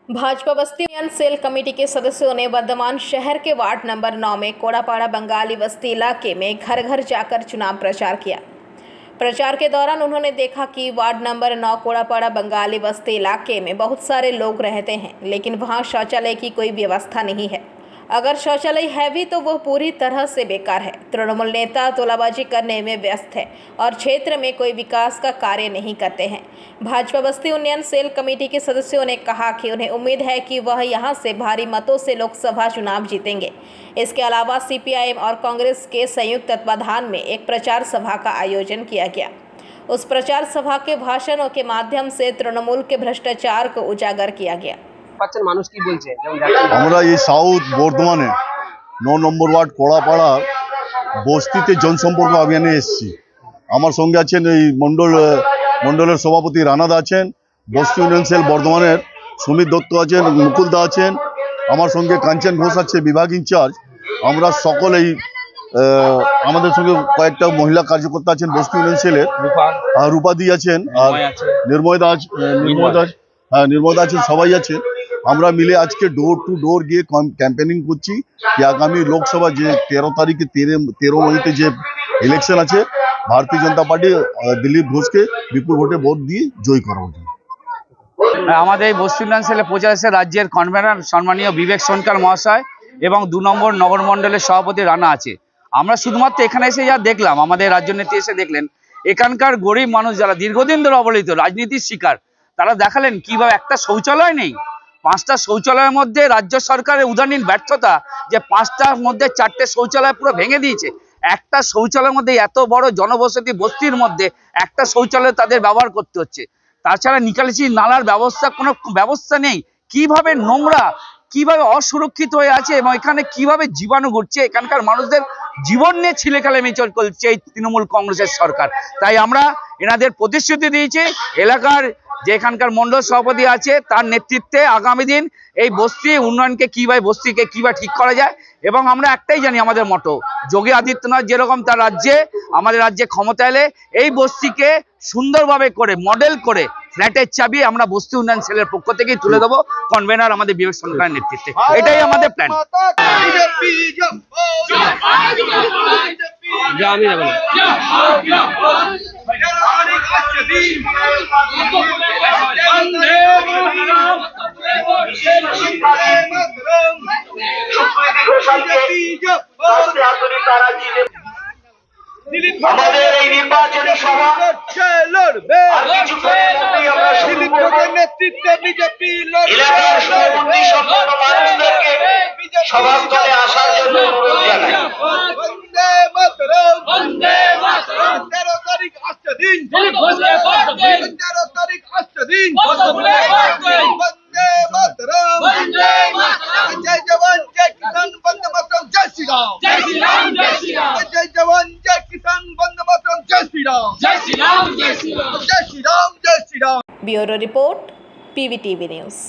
भाजपा बस्ती union cell committee के सदस्यों ने वर्धमान शहर के वार्ड नंबर 9 में कोड़ापाड़ा बंगाली बस्ती इलाके में घर घर जाकर चुनाव प्रचार किया। प्रचार के दौरान उन्होंने देखा कि वार्ड नंबर 9 कोड़ापाड़ा बंगाली बस्ती इलाके में बहुत सारे लोग रहते हैं, लेकिन वहां शौचालय की कोई व्यवस्था नहीं है। अगर शौचालय है भी तो वह पूरी तरह से बेकार है। तृणमूल नेता तोलाबाजी करने में व्यस्त है और क्षेत्र में कोई विकास का कार्य नहीं करते हैं। भाजपा बस्ती यूनियन सेल कमेटी के सदस्यों ने कहा कि उन्हें उम्मीद है कि वह यहां से भारी मतों से लोकसभा चुनाव जीतेंगे। इसके अलावा सीपीआईएम और कांग्रेस के संयुक्त तत्वाधान में एक प्रचार सभा का आयोजन किया गया। उस प्रचार सभा के भाषणों के माध्यम से तृणमूल के भ्रष्टाचार को उजागर किया गया। মানুষ কি বলছে? আমরা এই সাউথ বর্ধমানে 9 নম্বর ওয়ার্ড কোড়াপাড়া বস্তিতে জনসম্পর্ক অভিযানে এসেছি। আমার সঙ্গে আছেন এই মন্ডলের সভাপতি রানাদা আছেন, বস্তি ইউনিয়ন সেল বর্ধমানের সুমিত দত্ত আছেন, মুকুল দা আছেন, আমার সঙ্গে কাঞ্চন ঘোষ আছে বিভাগ ইনচার্জ। আমরা সকলেই আমাদের সঙ্গে কয়েকটা মহিলা কার্যকর্তা আছেন বস্তি ইউনিয়ন সেলের, রূপাদি আছেন আর নির্ময়দা আছেন, সবাই আছে। আমরা মিলে আজকে ডোর টু ডোর গিয়ে ক্যাম্পেনিং করছি যে আগামী লোকসভা যে 13 তারিখে 13 মইতে যে ইলেকশন আছে, ভারতীয় জনতা পার্টি দিলীপ ঘোষকে বিপুল ভোটে ভোট দিয়ে জয় করা উচিত। আমাদের বস্তি উন্নয়ন সেলে প্রচার এসে রাজ্যের কনভেনার সম্মানীয় বিবেক সোনকার মহাশয় এবং 2 নম্বর নগর মণ্ডলের সভাপতি রানা আছে। আমরা শুধুমাত্র এখানে এসে যা দেখলাম, আমাদের রাজ্য নেত্রী এসে দেখলেন এখানকার গরিব মানুষ যারা দীর্ঘদিন ধরে অবহেলিত রাজনীতির শিকার, তারা দেখালেন কিভাবে একটা শৌচালয় নেই। 5টা শৌচালয়ের মধ্যে রাজ্য সরকারের উদারনীন ব্যর্থতা যে 5টার মধ্যে 4টে শৌচালয় পুরো ভেঙে দিয়েছে। একটা শৌচালয়ের মধ্যে এত বড় জনবসতি বস্তির মধ্যে একটা শৌচালয় তাদের ব্যবহার করতে হচ্ছে। তাছাড়া নিকাশি নালার কোনো ব্যবস্থা নেই। কিভাবে নোংরা, কিভাবে অসুরক্ষিত হয়ে আছে এবং এখানে কিভাবে জীবাণু ঘুরছে, এখানকার মানুষদের জীবন নিয়ে ছিলেখালে মেচল করছে এই তৃণমূল কংগ্রেসের সরকার। তাই আমরা এনাদের প্রতিশ্রুতি দিয়েছি, এলাকার যে এখানকার মন্ডল সভাপতি আছে তার নেতৃত্বে আগামী দিন এই বস্তি উন্নয়নকে বস্তিকে কিভাবে ঠিক করা যায়। এবং আমরা একটাই জানি, আমাদের মতো যোগী আদিত্যনাথ যেরকম তার রাজ্যে, আমাদের রাজ্যে ক্ষমতা এলে এই বস্তিকে সুন্দরভাবে করে মডেল করে ফ্ল্যাটের চাবি আমরা বস্তি উন্নয়ন সেলের পক্ষ থেকেই তুলে দেবো কনভেনার আমাদের বিবেক সরকারের নেতৃত্বে। এটাই আমাদের প্ল্যান। আমাদের এই নির্বাচনী সভা লড়বে, নেতৃত্বে বিজেপি এলাকার সুবন্দী সম্পন্ন মানুষদেরকে সভাস্থলে আসার জন্য অনুরোধ জানাই। বন্দে মাতরম, বন্দে মাতরম। 13 তারিখ আসছে দিন, 13 তারিখ আসছে দিন, বন্দে মাতরম, বন্দে মাতরম। জয় জওয়ান জয় কিষান বন্দে মাতরম, জয় শ্রী রাম, জয় শ্রী রাম, জয় শ্রী রাম। জয় জওয়ান জয় কিষান বন্দে মাতরম, জয় শ্রী রাম, জয় শ্রী রাম, জয় শ্রী রাম, জয় শ্রী রাম, জয় Shri Ram. Bureau report PVTV news.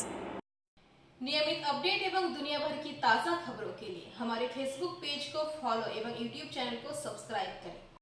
नियमित अपडेट एवं दुनिया भर की ताज़ा खबरों के लिए हमारे फेसबुक पेज को फॉलो एवं यूट्यूब चैनल को सब्सक्राइब करें।